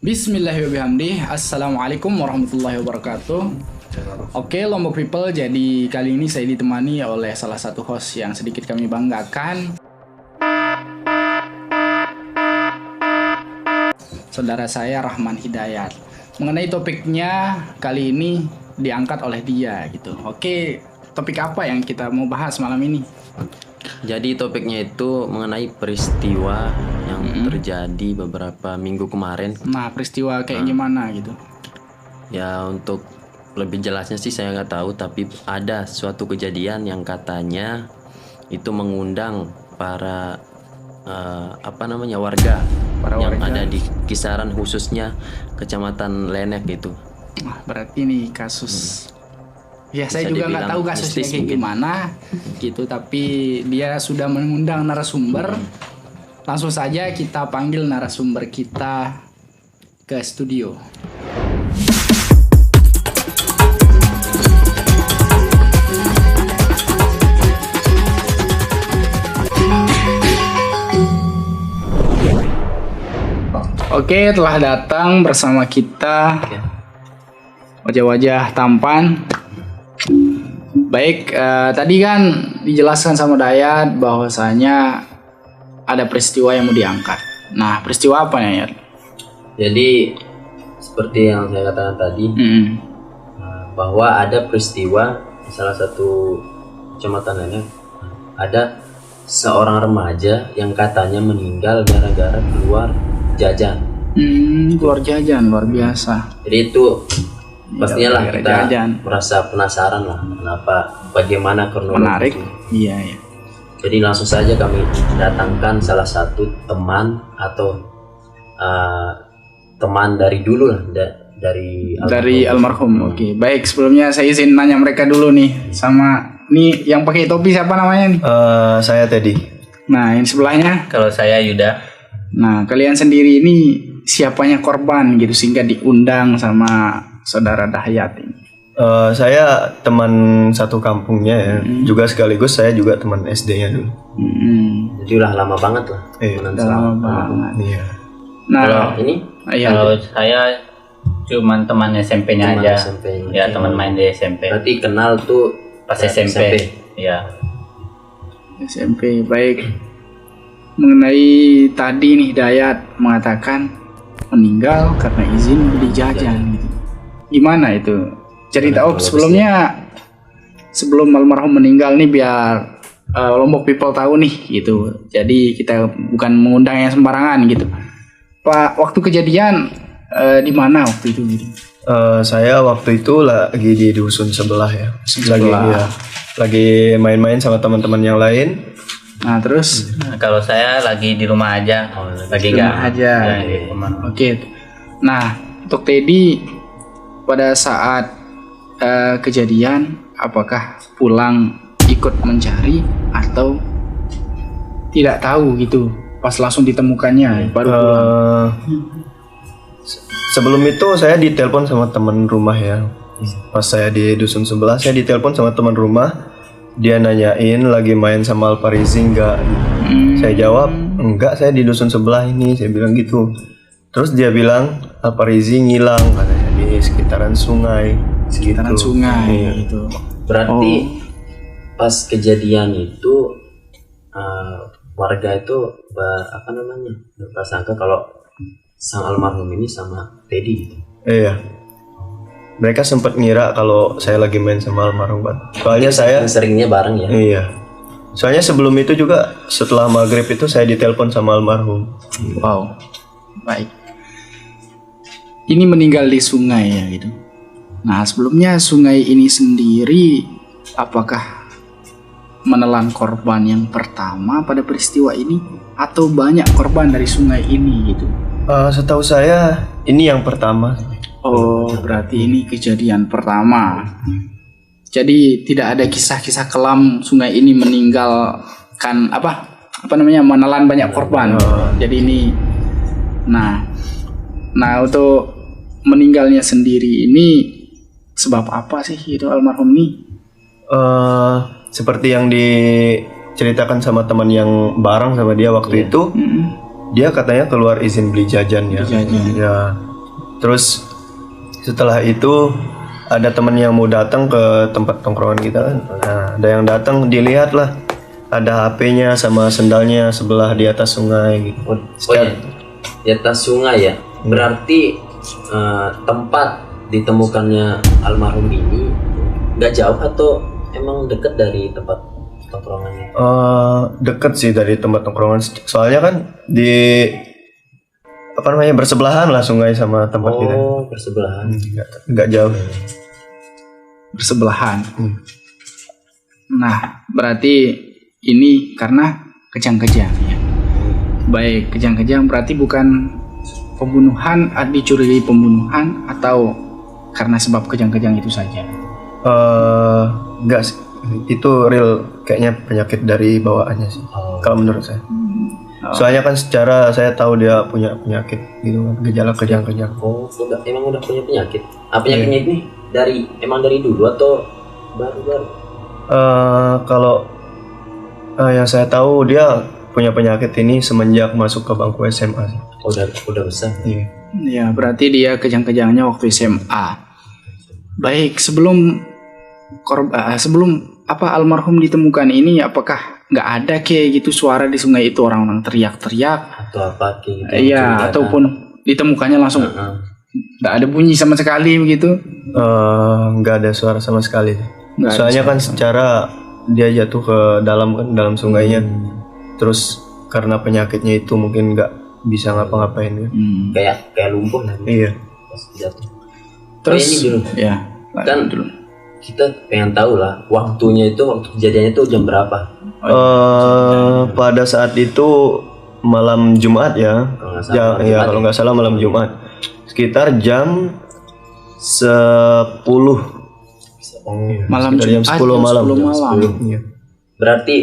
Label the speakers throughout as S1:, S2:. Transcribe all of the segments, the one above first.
S1: Bismillahirrahmanirrahim. Assalamualaikum warahmatullahi wabarakatuh. Oke, Lombok People, jadi kali ini saya ditemani oleh salah satu host yang sedikit kami banggakan, saudara saya Rahman Hidayat. Mengenai topiknya kali ini diangkat oleh dia gitu. Oke, topik apa yang kita mau bahas malam ini?
S2: Jadi topiknya itu mengenai peristiwa yang terjadi beberapa minggu kemarin.
S1: Nah, peristiwa kayak gimana gitu?
S2: Ya, untuk lebih jelasnya sih saya nggak tahu, tapi ada suatu kejadian yang katanya itu mengundang para warga yang ada di kisaran, khususnya Kecamatan Lenek gitu.
S1: Wah, berarti ini kasus. Ya,
S2: Bisa
S1: saya juga nggak
S2: dibilang
S1: tahu kasusnya
S2: mistis
S1: kayak
S2: mungkin.
S1: gimana gitu, tapi dia sudah mengundang narasumber. Langsung saja kita panggil narasumber kita ke studio. Oke, telah datang bersama kita wajah-wajah tampan. Baik, tadi kan dijelaskan sama Dayat bahwasanya ada peristiwa yang mau diangkat. Nah, peristiwa apa ya, Yat?
S2: Jadi seperti yang saya katakan tadi, bahwa ada peristiwa di salah satu kecamatan Lenek, ada seorang remaja yang katanya meninggal gara-gara keluar jajan.
S1: Keluar jajan, luar biasa.
S2: Jadi itu pastinya lah
S1: gara-gara
S2: kita
S1: jajan.
S2: merasa penasaran lah kenapa, bagaimana kronologi.
S1: Menarik. Iya, iya.
S2: Jadi langsung saja kami datangkan salah satu teman atau teman dari dulu lah,
S1: Dari almarhum. Oke, baik, sebelumnya saya izin nanya mereka dulu nih. Sama nih yang pakai topi siapa namanya nih?
S3: Saya Teddy.
S1: Nah, yang sebelahnya.
S4: Kalau saya Yuda.
S1: Nah, kalian sendiri ini siapanya korban gitu sehingga diundang sama saudara Dayat ini?
S3: Saya teman satu kampungnya ya, juga sekaligus saya juga teman SD-nya dulu.
S2: Jadi udah lama banget lah. temenan
S1: Udah lama banget.
S3: Iya.
S1: Nah,
S2: Kalau ini
S1: iya.
S4: Kalau saya cuman teman SMP-nya
S2: teman
S4: aja.
S2: SMP.
S4: Ya, teman main di SMP.
S2: Berarti kenal tuh
S4: Pas SMP. Ya.
S1: SMP, baik. Mengenai tadi nih Dayat mengatakan meninggal karena izin beli jajan gitu. Gimana itu? Cerita sebelumnya, sebelum almarhum meninggal nih biar Lombok People tahu nih gitu. Jadi kita bukan mengundang yang sembarangan gitu. Pak, waktu kejadian di mana waktu itu gitu?
S3: Saya waktu itu lagi di dusun sebelah ya. Lagi main-main sama teman-teman yang lain.
S1: Nah, terus
S4: Nah, kalau saya lagi di rumah aja. Lagi
S1: di rumah
S4: nggak
S1: aja.
S4: ya, di rumah.
S1: Oke. Nah, untuk Teddy pada saat kejadian, apakah pulang ikut mencari atau tidak tahu gitu? Pas langsung ditemukannya baru pulang.
S3: Sebelum itu saya ditelepon sama teman rumah ya. Pas saya di dusun sebelah, saya ditelepon sama teman rumah. Dia nanyain lagi main sama Alparizi enggak. Saya jawab, enggak, saya di dusun sebelah ini. Saya bilang gitu. Terus dia bilang Alparizi ngilang katanya di sekitaran sungai.
S1: Sekitaran
S3: Gitu.
S1: sungai
S3: Iya.
S1: gitu.
S2: berarti pas kejadian itu warga itu berprasangka kalau sang almarhum ini sama Teddy gitu.
S3: Iya. Mereka sempat ngira kalau saya lagi main sama almarhum Pak. Soalnya saya
S2: Seringnya bareng ya.
S3: iya. Soalnya sebelum itu juga setelah maghrib itu saya ditelepon sama almarhum.
S1: Wow. Baik. Ini meninggal di sungai ya gitu. Nah, sebelumnya sungai ini sendiri apakah menelan korban yang pertama pada peristiwa ini atau banyak korban dari sungai ini gitu?
S3: Setahu saya ini yang pertama.
S1: Oh, berarti ini kejadian pertama. Jadi tidak ada kisah-kisah kelam sungai ini meninggalkan menelan banyak korban. Jadi ini, nah untuk meninggalnya sendiri ini sebab apa sih itu almarhum ini?
S3: Seperti yang diceritakan sama teman yang bareng sama dia waktu itu, dia katanya keluar izin beli jajan ya.
S1: Beli jajan.
S3: Ya, Terus setelah itu ada teman yang mau datang ke tempat tongkrongan kita kan. Nah, ada yang datang, dilihat lah ada HP-nya sama sendalnya sebelah di atas sungai gitu.
S2: Oh ya, di atas sungai ya. Berarti tempat ditemukannya almarhum ini nggak jauh atau emang dekat dari tempat tongkrongannya?
S3: Deket sih dari tempat tongkrongan. Soalnya kan di bersebelahan lah sungai sama tempat kita.
S2: Oh, bersebelahan.
S3: Nggak jauh.
S1: Bersebelahan. Nah, berarti ini karena kejang-kejang ya. Baik, kejang-kejang berarti bukan pembunuhan, dicurigai pembunuhan atau karena sebab kejang-kejang itu saja.
S3: Enggak sih. Itu real kayaknya penyakit dari bawaannya sih. Kalau menurut saya. Soalnya kan secara saya tahu dia punya penyakit gitu kan, gejala kejang-kejang.
S2: Oh, emang udah punya penyakit. Penyakitnya ini dari dulu atau baru-baru?
S3: Kalau yang saya tahu dia punya penyakit ini semenjak masuk ke bangku SMA sih.
S2: Udah besar.
S3: Iya.
S1: Ya, berarti dia kejang-kejangnya waktu SMA. Baik, sebelum almarhum ditemukan ini, apakah nggak ada kayak gitu suara di sungai itu, orang-orang teriak-teriak
S2: Atau apa kayak gitu?
S1: iya, ataupun ditemukannya langsung nggak ada bunyi sama sekali begitu?
S3: Nggak ada suara sama sekali.
S1: Nggak ada
S3: Soalnya
S1: suara.
S3: kan secara dia jatuh ke dalam sungainya, terus karena penyakitnya itu mungkin nggak bisa ngapa-ngapain kan.
S2: Kayak lumpuh lah.
S3: Iya.
S2: Pas jatuh.
S1: Terus
S2: ini dulu.
S1: ya
S2: Kan
S1: dulu.
S2: Kita pengen tahu lah waktu kejadiannya itu jam berapa?
S3: Pada saat itu malam Jumat ya. Kalau nggak salah malam Jumat. Sekitar jam 10.
S1: Malam
S3: Sekitar jam 10 malam.
S1: 10 malam.
S3: Iya.
S2: Berarti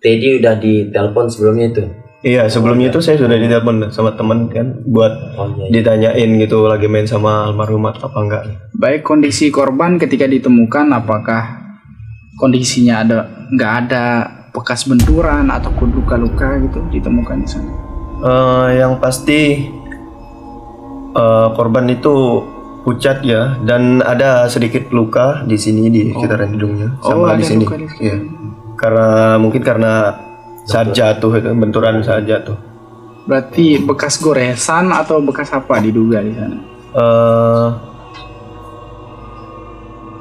S2: Teddy udah ditelepon sebelumnya itu?
S3: Iya, sebelumnya itu saya sudah ditelepon sama teman kan buat ditanyain gitu lagi main sama almarhum apa enggak.
S1: Baik, kondisi korban ketika ditemukan, apakah kondisinya nggak ada bekas benturan ataupun luka-luka gitu ditemukan di sana?
S3: Yang pasti korban itu pucat ya, dan ada sedikit luka di sini di sekitaran hidungnya sama di sini. Iya. Karena saat jatuh itu, benturan saat jatuh.
S1: Berarti bekas goresan atau bekas apa diduga di sana?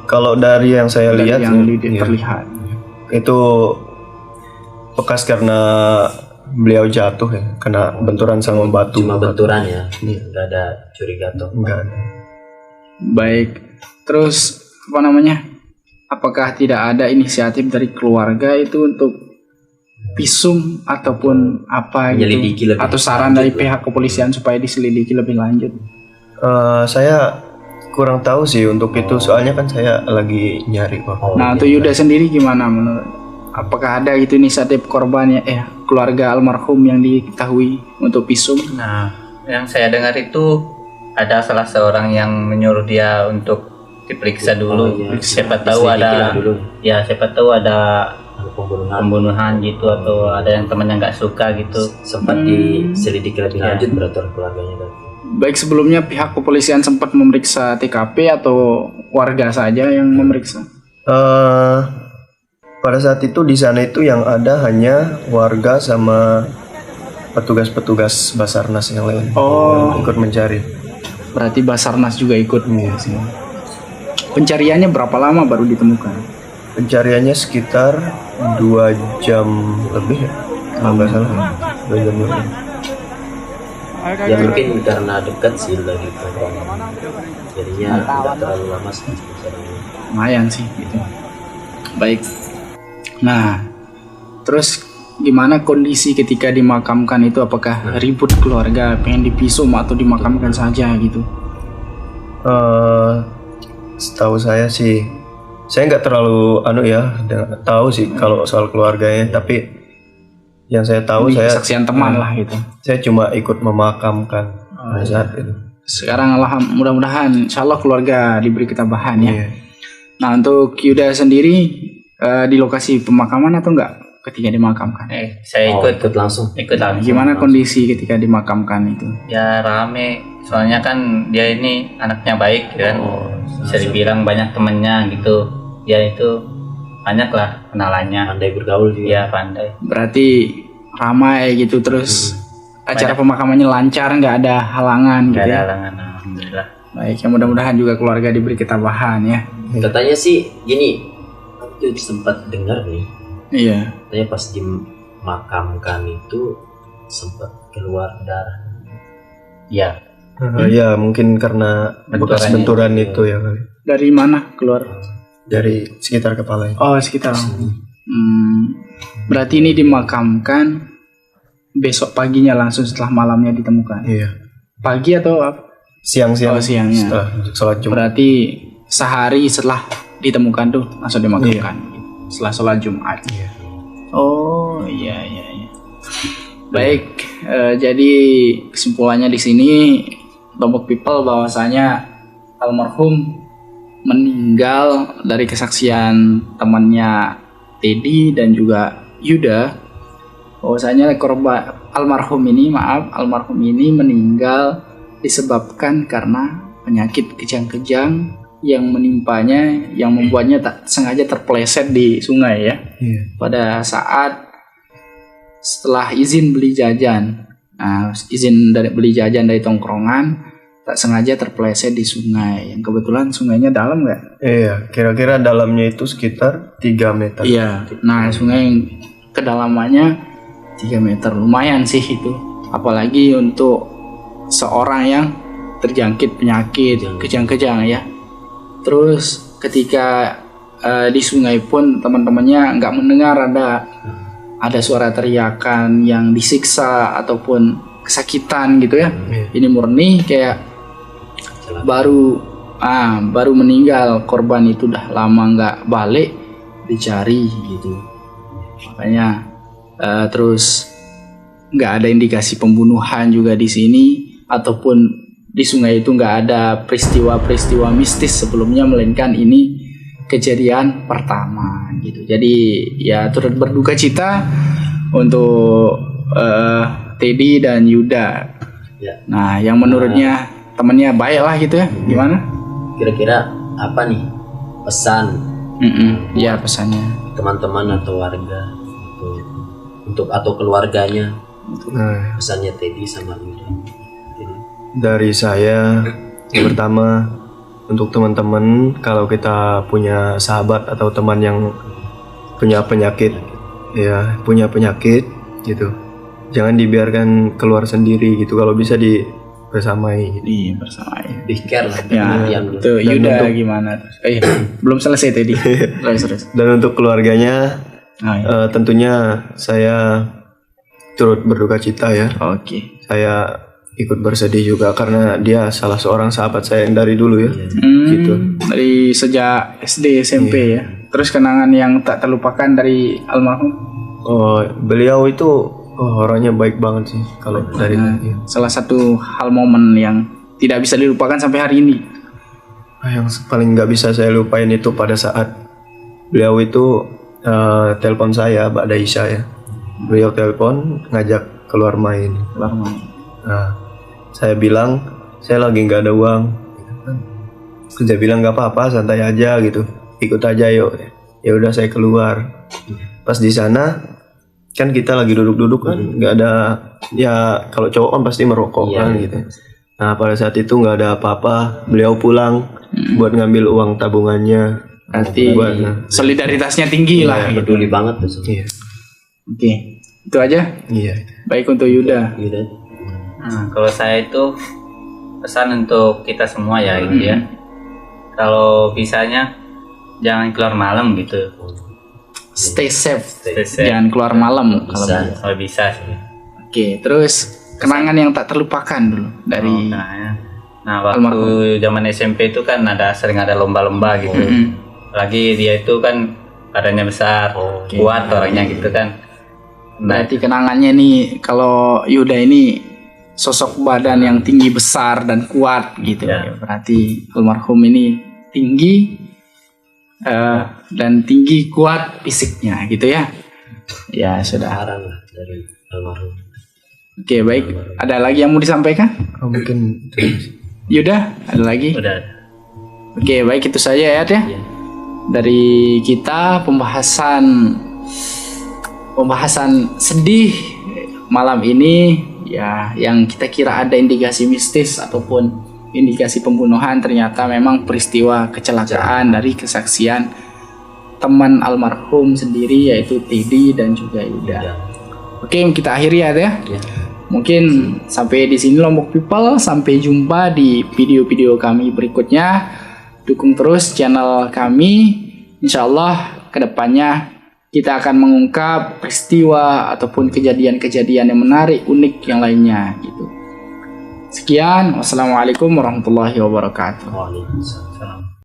S3: Kalau dari yang saya lihat
S1: terlihat
S3: itu bekas karena beliau jatuh ya, kena benturan sama batu.
S2: Cuma benturan ya, nggak ada curiga atau
S3: enggak.
S1: Baik, terus apakah tidak ada inisiatif dari keluarga itu untuk visum ataupun apa gitu, atau saran dari pihak kepolisian supaya diselidiki lebih lanjut?
S3: Saya kurang tahu sih untuk itu, soalnya kan saya lagi nyari kok.
S1: Nah, untuk Yuda sendiri gimana menurut? Apakah ada gitu inisiatif korbannya, keluarga almarhum yang diketahui untuk visum?
S4: Nah, yang saya dengar itu ada salah seorang yang menyuruh dia untuk diperiksa dulu. Siapa tahu ada pembunuhan gitu, atau ada yang temannya nggak suka gitu.
S2: Sempat diselidiki lebih lanjut berarti keluarganya.
S1: Baik, sebelumnya pihak kepolisian sempat memeriksa TKP atau warga saja yang memeriksa?
S3: Pada saat itu di sana itu yang ada hanya warga sama petugas-petugas Basarnas yang lain yang ikut mencari.
S1: Berarti Basarnas juga ikut sini. Pencariannya berapa lama baru ditemukan?
S3: Pencariannya sekitar 2 jam lebih ya, kalau nggak salah 2 jam lebih.
S2: Ya mungkin karena dekat sih lagi jadinya tidak terlalu lama sih.
S1: Lumayan sih gitu. Baik. Nah, terus gimana kondisi ketika dimakamkan itu? Apakah ribut keluarga pengen divisum atau dimakamkan saja gitu?
S3: Setahu saya sih, saya nggak terlalu tahu sih kalau soal keluarganya, tapi yang saya tahu
S1: kesaksian teman lah gitu.
S3: Saya cuma ikut memakamkan saat itu.
S1: Sekarang mudah-mudahan insya Allah keluarga diberi ketabahan ya.
S3: Iya.
S1: Nah, untuk Yuda sendiri di lokasi pemakaman atau enggak? ketika dimakamkan?
S4: Saya ikut
S2: langsung.
S1: Gimana kondisi ketika dimakamkan itu?
S4: Ya rame, soalnya kan dia ini anaknya baik kan, bisa dibilang banyak temennya gitu. Dia itu banyak lah kenalannya.
S2: Pandai bergaul juga.
S4: Iya pandai.
S1: Berarti ramai gitu, terus acara pemakamannya lancar, nggak ada halangan
S4: Gak
S1: gitu
S4: ada
S1: ya?
S4: halangan, alhamdulillah.
S1: Baik, ya mudah-mudahan juga keluarga diberi ketabahan ya.
S2: Katanya sih gini, waktu itu sempat dengar nih,
S1: Iya.
S2: katanya pas dimakamkan itu sempat keluar darah.
S4: Iya.
S3: Ya mungkin karena bekas benturan itu ya kali.
S1: Dari mana keluar?
S3: Dari sekitar kepalanya.
S1: Oh, sekitar. Berarti ini dimakamkan besok paginya langsung setelah malamnya ditemukan.
S3: Iya.
S1: Pagi atau apa?
S3: Siang-siang.
S1: Oh, siangnya.
S3: Setelah sholat Jumat.
S1: Berarti sehari setelah ditemukan tuh langsung dimakamkan. Setelah sholat Jumat.
S3: Iya.
S1: Oh, iya. Baik, jadi kesimpulannya di sini Lombok People bahwasanya almarhum meninggal dari kesaksian temannya Teddy dan juga Yuda, bahwasanya almarhum ini meninggal disebabkan karena penyakit kejang-kejang yang menimpanya, yang membuatnya tak sengaja terpeleset di sungai ya.
S3: Iya.
S1: Pada saat setelah izin beli jajan, izin dari beli jajan dari tongkrongan, tak sengaja terpeleset di sungai. Yang kebetulan sungainya dalam nggak?
S3: Iya, kira-kira dalamnya itu sekitar 3 meter.
S1: Iya. Nah, sungai yang kedalamannya 3 meter, lumayan sih itu. Apalagi untuk seorang yang terjangkit penyakit kejang-kejang ya. Terus ketika di sungai pun teman-temannya nggak mendengar ada suara teriakan yang disiksa ataupun kesakitan gitu ya. Ini murni kayak baru meninggal, korban itu udah lama nggak balik, dicari gitu. Makanya terus nggak ada indikasi pembunuhan juga di sini, ataupun di sungai itu nggak ada peristiwa-peristiwa mistis sebelumnya, melainkan ini kejadian pertama gitu. Jadi ya turut berduka cita untuk Teddy dan Yuda.
S2: Ya.
S1: Nah, yang menurutnya temennya baik lah gitu ya. Gimana?
S2: Kira-kira apa nih pesan
S1: Ya pesannya.
S2: teman-teman atau warga atau keluarganya,
S3: Nah,
S2: pesannya Teddy sama Yuda?
S3: dari saya yang pertama, untuk teman-teman, kalau kita punya sahabat atau teman yang punya penyakit gitu, jangan dibiarkan keluar sendiri gitu, kalau bisa dibersamai gitu.
S1: Iya, bersamai.
S2: Di care lah.
S1: Ya,
S2: perhatian.
S1: itu Yuda gimana? Belum selesai Teddy. Terus.
S3: Dan untuk keluarganya, tentunya saya turut berduka cita ya.
S1: Oke.
S3: Saya ikut bersedih juga karena dia salah seorang sahabat saya yang dari dulu ya. Gitu.
S1: Dari sejak SD SMP ya. Terus kenangan yang tak terlupakan dari almarhum?
S3: Oh, beliau itu orangnya baik banget sih kalau dari
S1: Salah satu hal momen yang tidak bisa dilupakan sampai hari ini.
S3: Yang paling nggak bisa saya lupain itu pada saat beliau itu telepon saya, Mbak Daisha ya. Beliau telepon ngajak keluar main. Nah, saya bilang saya lagi nggak ada uang. Saya bilang nggak apa-apa, santai aja gitu, ikut aja yuk. Ya udah saya keluar. Pas di sana kan kita lagi duduk-duduk kan, nggak ada, ya kalau cowok kan pasti merokok kan gitu. Nah pada saat itu nggak ada apa-apa, beliau pulang buat ngambil uang tabungannya.
S1: Berarti solidaritasnya tinggi lah.
S2: Peduli banget tuh.
S3: Iya.
S1: Oke, itu aja.
S3: Iya.
S1: Baik untuk Yuda.
S4: Nah, kalau saya itu pesan untuk kita semua ya gitu ya. Kalau bisanya jangan keluar malam gitu.
S1: Stay safe.
S4: Stay safe.
S1: Jangan keluar malam
S4: Kalau bisa sih.
S1: Oke, terus kenangan yang tak terlupakan dulu dari
S4: Nah, waktu zaman SMP itu kan sering ada lomba-lomba gitu. Lagi dia itu kan badannya besar, kuat orangnya gitu kan.
S1: Berarti kenangannya nih, kalau Yuda ini sosok badan yang tinggi, besar dan kuat gitu.
S4: Ya.
S1: Berarti almarhum ini tinggi dan tinggi kuat fisiknya gitu ya. Ya sudah.
S2: saran lah dari almarhum.
S1: Oke, baik. Ada lagi yang mau disampaikan?
S3: Oh, mungkin
S1: Yuda, ada lagi?
S4: Udah.
S1: Oke, baik, itu saja ya,
S2: Iya.
S1: dari kita pembahasan sedih malam ini ya, yang kita kira ada indikasi mistis ataupun indikasi pembunuhan, ternyata memang peristiwa kecelakaan dari kesaksian teman almarhum sendiri, yaitu Teddy dan juga Yuda.
S2: Ya.
S1: Oke, kita akhiri ya.
S2: Ya.
S1: Mungkin sampai di sini Lombok People. Sampai jumpa di video-video kami berikutnya. Dukung terus channel kami. Insya Allah kedepannya kita akan mengungkap peristiwa ataupun kejadian-kejadian yang menarik, unik yang lainnya gitu. Sekian, wassalamualaikum warahmatullahi wabarakatuh.
S2: Waalaikumsalam.
S4: Salam.